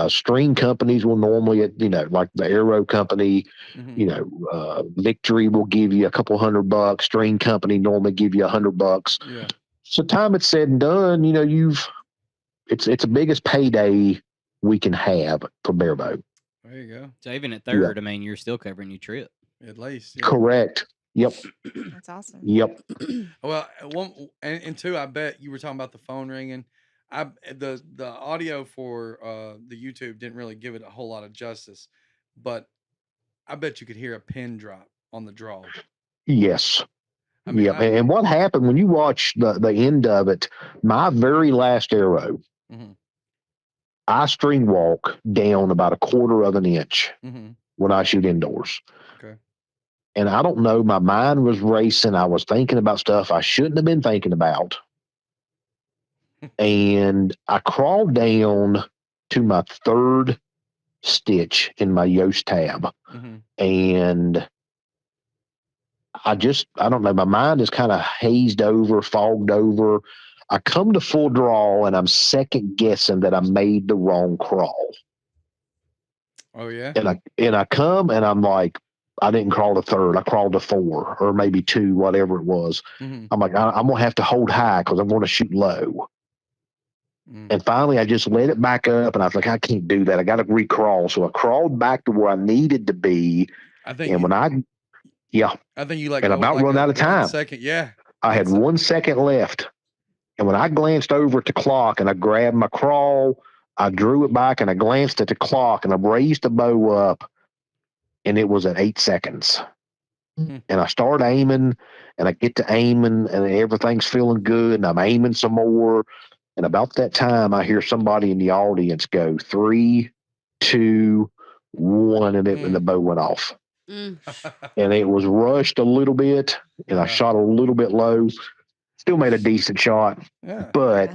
String companies will normally, like the Arrow Company, Victory will give you a couple $100. String company normally give you $100. Yeah. So time it's said and done, it's the biggest payday we can have for barebow. There you go. So even at third, I mean, you're still covering your trip. At least. Yeah. Correct. Yep. That's awesome. Yep. Well, one and two, I bet you were talking about the phone ringing. The audio for the YouTube didn't really give it a whole lot of justice, but I bet you could hear a pin drop on the draw. Yes. I mean, yep. And what happened when you watch the end of it, my very last arrow, I string walk down about 1/4 of an inch when I shoot indoors. Okay. And I don't know, my mind was racing. I was thinking about stuff I shouldn't have been thinking about. And I crawled down to my third stitch in my Yoast tab. And I don't know, my mind is kind of hazed over, fogged over. I come to full draw and I'm second guessing that I made the wrong crawl. Oh yeah. And I come and I'm like, I didn't crawl to third. I crawled to 4 or maybe 2, whatever it was. I'm like, I'm going to have to hold high because I'm going to shoot low. And finally, I just let it back up, and I was like, I can't do that. I got to recrawl. So I crawled back to where I needed to be. I think you and about run out of time. 1 second, yeah. I had 1 second left. And when I glanced over at the clock and I grabbed my crawl, I drew it back and I glanced at the clock and I raised the bow up, and it was at 8 seconds. And I start aiming, and I get to aiming, and everything's feeling good, and I'm aiming some more. And about that time, I hear somebody in the audience go 3, 2, 1, and the bow went off. And it was rushed a little bit, and I shot a little bit low. Still made a decent shot, but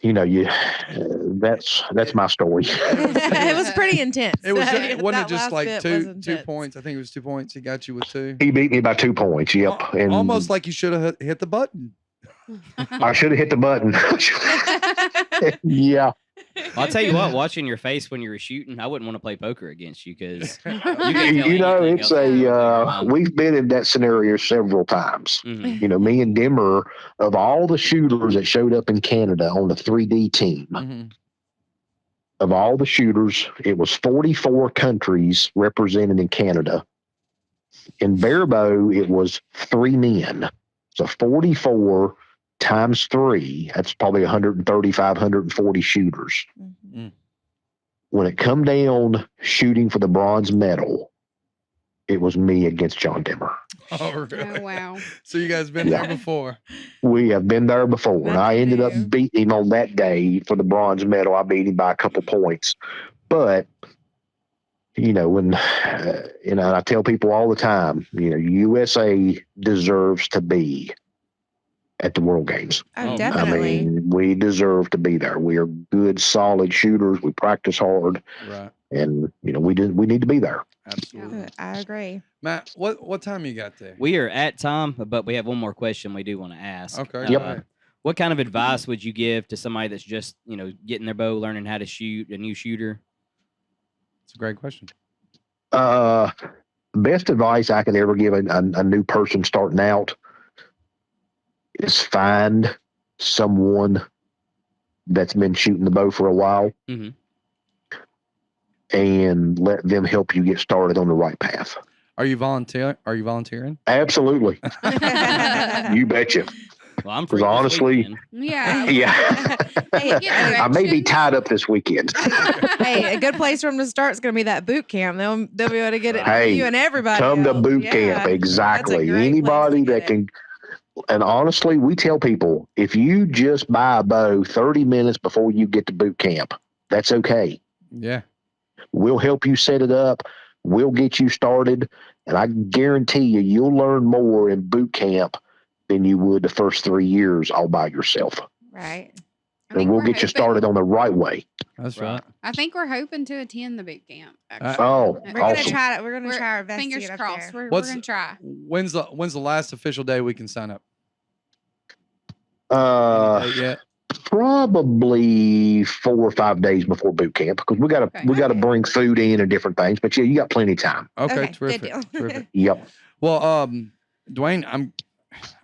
that's my story. It was pretty intense. It wasn't it just like 2 points? I think it was 2 points. He got you with 2. He beat me by 2 points. Yep, and almost like you should have hit the button. I should have hit the button. Yeah. I'll tell you what, watching your face when you were shooting, I wouldn't want to play poker against you because it's we've been in that scenario several times. Me and Dimmer, of all the shooters that showed up in Canada on the 3D team, of all the shooters, it was 44 countries represented in Canada. In barebow, it was 3 men. So 44 times 3, that's probably 135, 140 shooters. When it come down shooting for the bronze medal, it was me against John Dimmer. Oh, really? Oh, wow. So you guys been there before? We have been there before. And I ended up beating him on that day for the bronze medal. I beat him by a couple points. But, when, I tell people all the time, USA deserves to be at the World Games. Oh, definitely. I mean, we deserve to be there. We are good, solid shooters. We practice hard. Right. And, we need to be there. Absolutely. I agree. Matt, what time you got there? We are at time, but we have one more question we do want to ask. Okay. Yep. What kind of advice would you give to somebody that's just, getting their bow, learning how to shoot, a new shooter? It's a great question. Best advice I could ever give a new person starting out is find someone that's been shooting the bow for a while and let them help you get started on the right path. Are you volunteering? Absolutely. You betcha. Well, I'm Because free this honestly, weekend. Yeah. yeah, Hey, Get I may be directions. tied up this weekend. hey, a good place for them to start is going to be that boot camp. They'll be able to get it. Hey, You and everybody. Come to else. boot Yeah. camp. That's a Exactly. great place to Anybody get that it. can. And honestly, we tell people if you just buy a bow 30 minutes before you get to boot camp, that's okay. Yeah. We'll help you set it up. We'll get you started. And I guarantee you'll learn more in boot camp than you would the first 3 years all by yourself. Right. And we'll get you started on the right way. That's Right. right. I think we're hoping to attend the boot camp. Actually. Oh, We're gonna awesome. try to. We're gonna try our best. Fingers to get crossed. Up there. We're What's- gonna try. When's the last official day we can sign up? Uh, Yeah. Probably 4 or 5 days before boot camp because we gotta Okay. bring food in and different things. But yeah, you got plenty of time. Okay. Good Terrific. deal. Terrific. Yep. Well, Dwayne,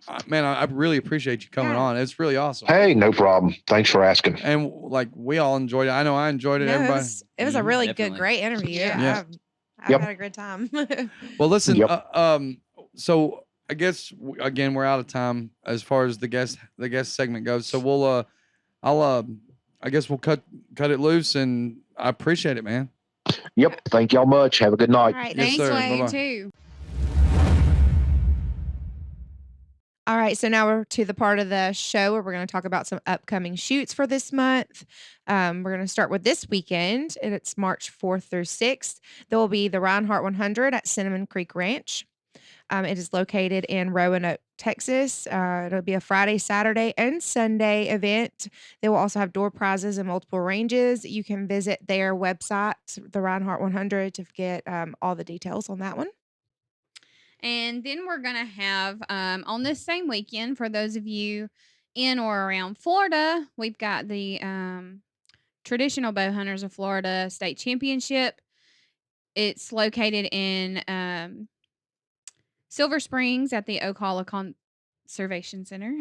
I really appreciate you coming Yeah. on. It's really awesome. Hey, no problem. Thanks for asking. And like we all enjoyed it. I know I enjoyed it. No, Everybody. it was a really Definitely. good, great interview. Yeah. I've Yep. had a good time. Well, listen. Yep. So I guess again we're out of time as far as the guest segment goes. So we'll I guess we'll cut it loose, and I appreciate it, man. Yep. Thank y'all much. Have a good All night. right. Yes, Thanks, sir. Wayne, Bye-bye. too. All right, so now we're to the part of the show where we're going to talk about some upcoming shoots for this month. We're going to start with this weekend, and it's March 4th through 6th. There will be the Reinhardt 100 at Cinnamon Creek Ranch. It is located in Roanoke, Texas. It'll be a Friday, Saturday, and Sunday event. They will also have door prizes in multiple ranges. You can visit their website, the Reinhardt 100, to get all the details on that one. And then we're going to have on this same weekend, for those of you in or around Florida, we've got the Traditional Bowhunters of Florida State Championship. It's located in Silver Springs at the Ocala Conservation Center.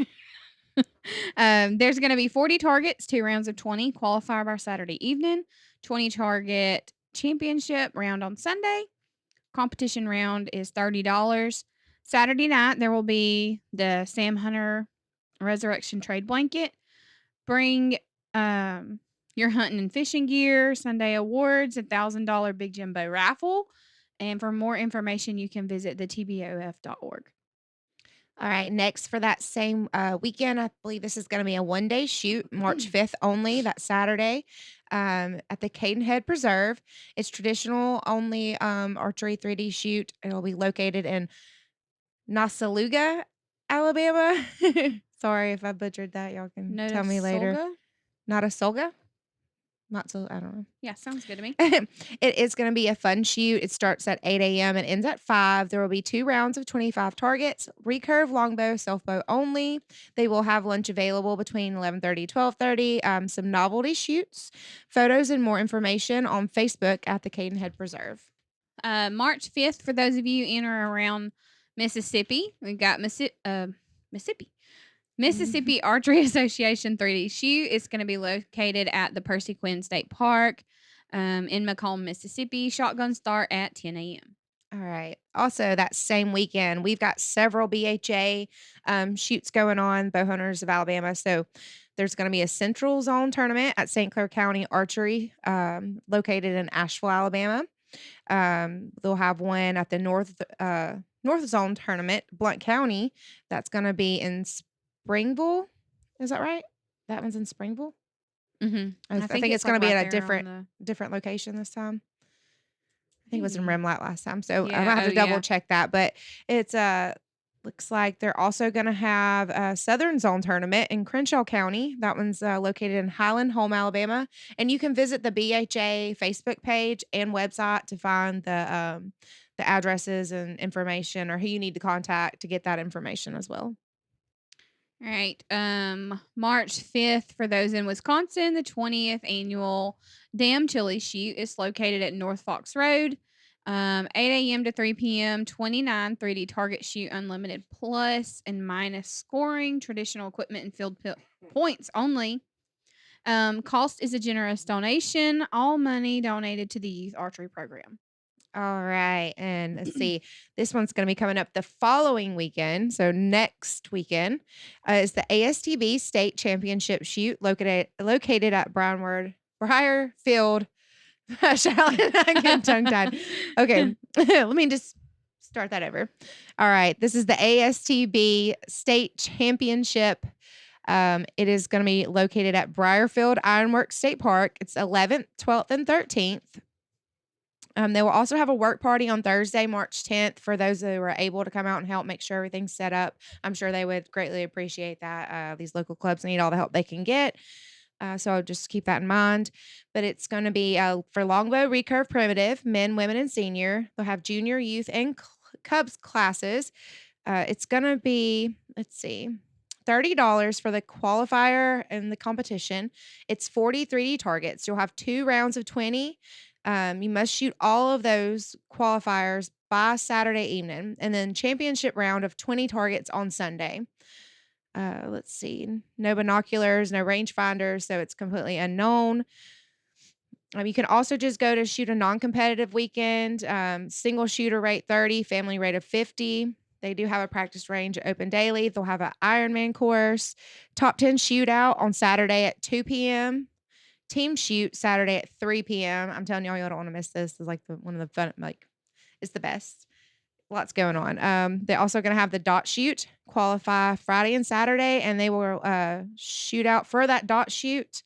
There's going to be 40 targets, 2 rounds of 20, qualifier by Saturday evening, 20 target championship round on Sunday. Competition round is $30. Saturday night, there will be the Sam Hunter Resurrection Trade Blanket. Bring your hunting and fishing gear. Sunday awards, $1,000 Big Jimbo raffle. And for more information, you can visit the tbof.org. All right, next for that same weekend, I believe this is going to be a one-day shoot, March 5th only, that Saturday, at the Cadenhead Preserve. It's traditional only archery 3D shoot. It'll be located in Nasaluga, Alabama. Sorry if I butchered that. Y'all can tell me later. Notasulga? Not so, I don't know. Yeah, sounds good to me. It is going to be a fun shoot. It starts at 8 a.m. and ends at 5. There will be 2 rounds of 25 targets, recurve, longbow, self-bow only. They will have lunch available between 11:30 to 12:30. Some novelty shoots, photos, and more information on Facebook at the Cadenhead Preserve. March 5th, for those of you in or around Mississippi, we've got Mississippi Archery Association 3D shoot. It's going to be located at the Percy Quinn State Park in Macomb, Mississippi. Shotgun start at 10 a.m. All right. Also, that same weekend, we've got several BHA shoots going on, Bowhunters of Alabama. So there's going to be a Central Zone tournament at St. Clair County Archery, located in Asheville, Alabama. They'll have one at the North Zone tournament, Blount County. That's going to be in Springville. Is that right? That one's in Springville. Mm-hmm. I think it's going to be at a different location this time. I think it was in Remlat last time, so Yeah, I'm gonna have to oh, double yeah. check that. But it's looks like they're also gonna have a Southern Zone tournament in Crenshaw County. That one's located in Highland Home, Alabama, and you can visit the BHA Facebook page and website to find the addresses and information, or who you need to contact to get that information as well. All right. March 5th, for those in Wisconsin, the 20th annual Damn Chili Shoot is located at North Fox Road. 8 a.m. to 3 p.m., 29 3D target shoot, unlimited plus and minus scoring, traditional equipment and field points only. Cost is a generous donation. All money donated to the youth archery program. All right. And let's see. This one's going to be coming up the following weekend. So next weekend is the ASTB State Championship Shoot located at Briarfield. I get tongue tied. Okay. Let me just start that over. All right. This is the ASTB State Championship. It is going to be located at Briarfield Ironworks State Park. It's 11th, 12th, and 13th. They will also have a work party on Thursday, March 10th, for those who are able to come out and help make sure everything's set up. I'm sure they would greatly appreciate that. These local clubs need all the help they can get. So I'll just keep that in mind. But it's going to be for longbow, recurve, primitive, men, women, and senior. They'll have junior, youth, and Cubs classes. It's going to be, let's see, $30 for the qualifier and the competition. It's 40 3D targets. You'll have 2 rounds of 20. You must shoot all of those qualifiers by Saturday evening, and then championship round of 20 targets on Sunday. Let's see. No binoculars, no rangefinders, so it's completely unknown. You can also just go to shoot a non-competitive weekend. Single shooter rate 30, family rate of 50. They do have a practice range open daily. They'll have an Ironman course. Top 10 shootout on Saturday at 2 p.m. Team shoot Saturday at 3 p.m. I'm telling y'all don't want to miss this. It's like one of the fun, it's the best. Lots going on. They're also going to have the dot shoot qualify Friday and Saturday, and they will shoot out for that dot shoot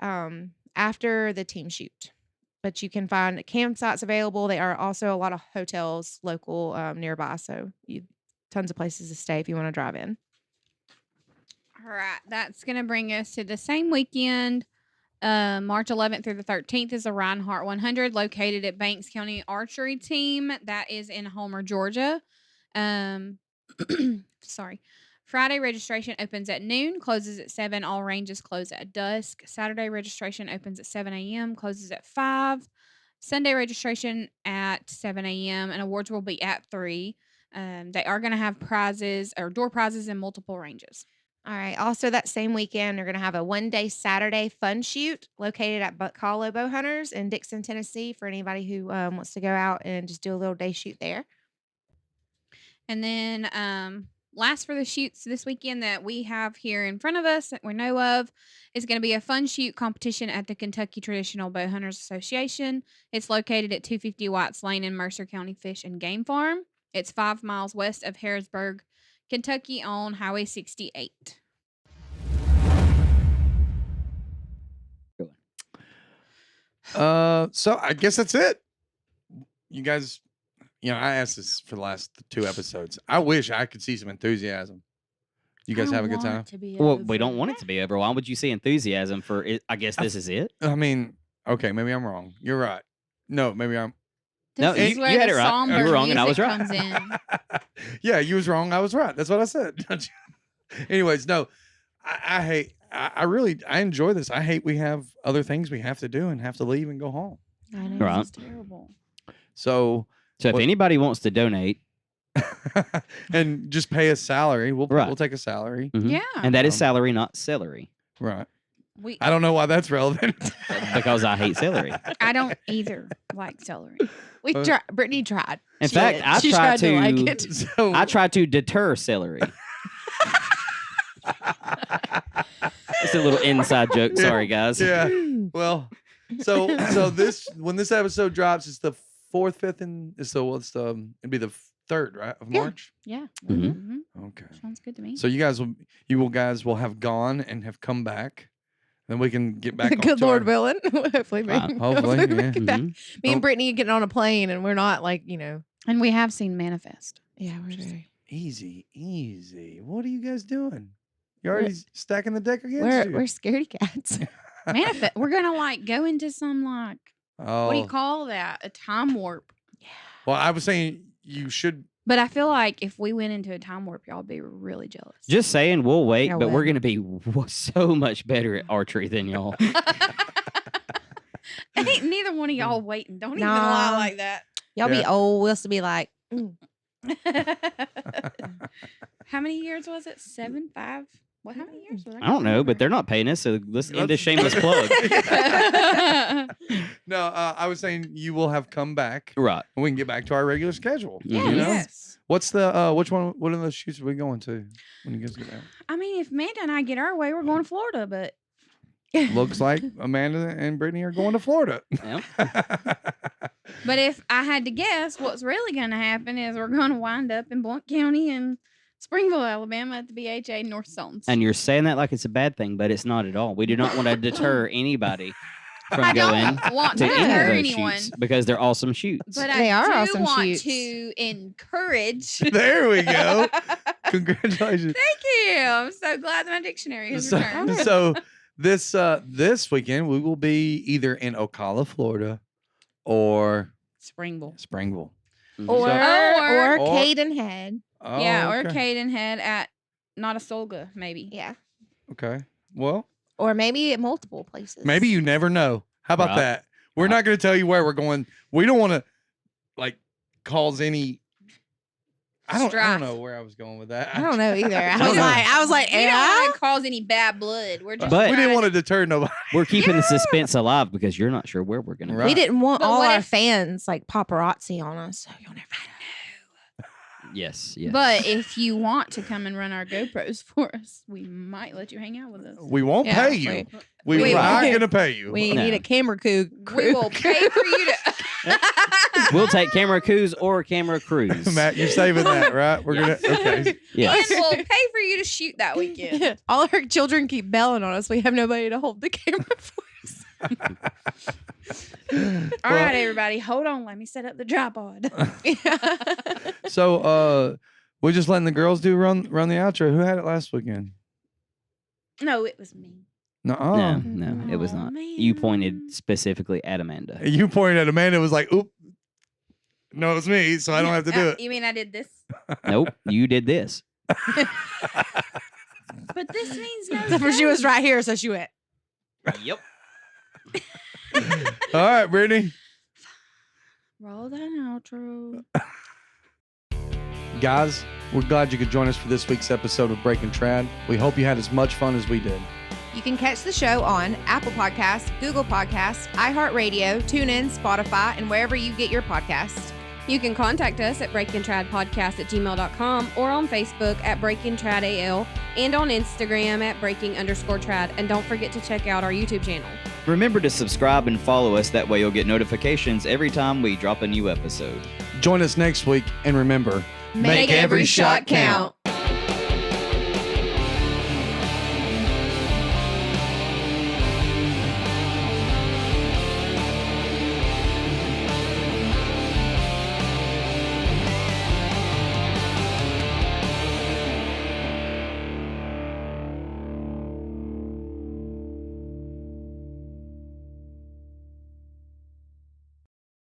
after the team shoot. But you can find campsites available. There are also a lot of hotels local nearby, so tons of places to stay if you want to drive in. All right, that's going to bring us to the same weekend. March 11th through the 13th is the Reinhardt 100 located at Banks County Archery Team. That is in Homer, Georgia. Sorry. Friday registration opens at noon, closes at 7. All ranges close at dusk. Saturday registration opens at 7 a.m., closes at 5. Sunday registration at 7 a.m., and awards will be at 3. They are going to have prizes or door prizes in multiple ranges. All right. Also, that same weekend, they're going to have a one-day Saturday fun shoot located at Buck Hollow Bowhunters in Dixon, Tennessee, for anybody who wants to go out and just do a little day shoot there. And then last for the shoots this weekend that we have here in front of us that we know of is going to be a fun shoot competition at the Kentucky Traditional Bowhunters Association. It's located at 250 Whites Lane in Mercer County Fish and Game Farm. It's 5 miles west of Harrisburg, Kentucky on Highway 68. So I guess that's it. You guys, I asked this for the last 2 episodes. I wish I could see some enthusiasm. You guys have a good time? Well, we don't want it to be over. Why would you see enthusiasm for it? I guess this is it. I mean, okay, maybe I'm wrong. You're right. No, maybe I'm. No, you had it right. You were wrong and I was right. Comes in. Yeah, you was wrong. I was right. That's what I said. Anyways, no, I enjoy this. I hate we have other things we have to do and have to leave and go home. I know. Right. It's terrible. So if anybody wants to donate and just pay a salary, we'll take a salary. Mm-hmm. Yeah. And that is salary, not celery. Right. I don't know why that's relevant. Because I hate celery. I don't either like celery. Brittany tried. In fact, I tried to like it. So, I tried to deter celery. It's a little inside joke. Sorry, guys. Yeah. Well, so when this episode drops, it's the 4th, 5th, and it'd be the 3rd, right, of March. Yeah. Mhm. Mm-hmm. Okay. Sounds good to me. So you guys will have gone and have come back. Then we can get back. Good Lord willing. Hopefully, hopefully, we yeah. get back. Mhm. Me and Brittany getting on a plane, and we're not And we have seen Manifest. Yeah, we're very. Easy. What are you guys doing? You're already stacking the deck against you. We're scaredy cats. Manifest. We're gonna go into some Oh. what do you call that? A time warp. Yeah. Well, I was saying you should. But I feel like if we went into a time warp, y'all would be really jealous. Just saying, we'll wait, Yeah, but we're well. going to be so much better at archery than y'all. Ain't neither one of y'all waiting. Don't even Nah. lie like that. Y'all be Yeah. old. We'll still be like, How many years was it? 7, 5? How many years? Was I don't know, but they're not paying us, so let's end this shameless plug. No, I was saying you will have come back. Right. And we can get back to our regular schedule. Yeah. You know? Yes. What's the which one? What of those shoots are we going to when you guys get out? I mean, if Amanda and I get our way, we're going to Florida, but Looks like Amanda and Brittany are going to Florida. Yeah. but if I had to guess, what's really going to happen is we're going to wind up in Blount County and Springville, Alabama at the BHA North Zones. And you're saying that like it's a bad thing, but it's not at all. We do not want to deter anybody from I going don't want to to any of deter those anyone, shoots because they're awesome shoots. but They I are do awesome want shoots. to encourage. There we go. Congratulations. Thank you. I'm so glad that my dictionary has returned. So this weekend we will be either in Ocala, Florida, or Springville. Springville. Mhm. Or Or- or- Caden Head. Oh, Yeah, or okay. Cadenhead at Notasulga, maybe. Yeah. Okay. Well, Or maybe at multiple places. maybe you never know. How about Right. that? We're not going to tell you where we're going. We don't want to like cause any. I don't Strife. know where I was going with that. I don't know either. I don't was know. like, We don't want to cause any bad blood. We're just But- We didn't trying want to deter nobody. We're keeping the suspense alive because you're not sure where we're going to Right. we didn't want But all what our if- fans like paparazzi on us. So you'll never Yes, yes. But if you want to come and run our GoPros for us, we might let you hang out with us. We won't Yeah, pay you. we- We're we- not going to pay you. We No. need a camera crew. We will pay for you to. We'll take camera crews or camera crews. Matt, you're saving that, right? We're Yes. gonna okay. Yes. And we'll pay for you to shoot that weekend. All our children keep belling on us. We have nobody to hold the camera for us. All right, everybody, hold on. Let me set up the tripod. So we're just letting the girls run the outro. Who had it last weekend? No, it was me. No. No, it was Aw, not. You man. pointed specifically at Amanda. You pointed at Amanda. Was like, oop. No, it was me, so I don't have to do it. You mean I did this? Nope, you did this. But this means no. Except for she was thanks. right here, so she went. Yep. All right, Brittany. Roll that outro. Guys, we're glad you could join us for this week's episode of Breaking Trad. We hope you had as much fun as we did. You can catch the show on Apple Podcasts, Google Podcasts, iHeartRadio, TuneIn, Spotify, and wherever you get your podcasts. You can contact us at breakingtradpodcast@gmail.com or on Facebook at breakingtradal and on Instagram at breaking_trad. And don't forget to check out our YouTube channel. Remember to subscribe and follow us. That way you'll get notifications every time we drop a new episode. Join us next week, and remember, Make every shot count.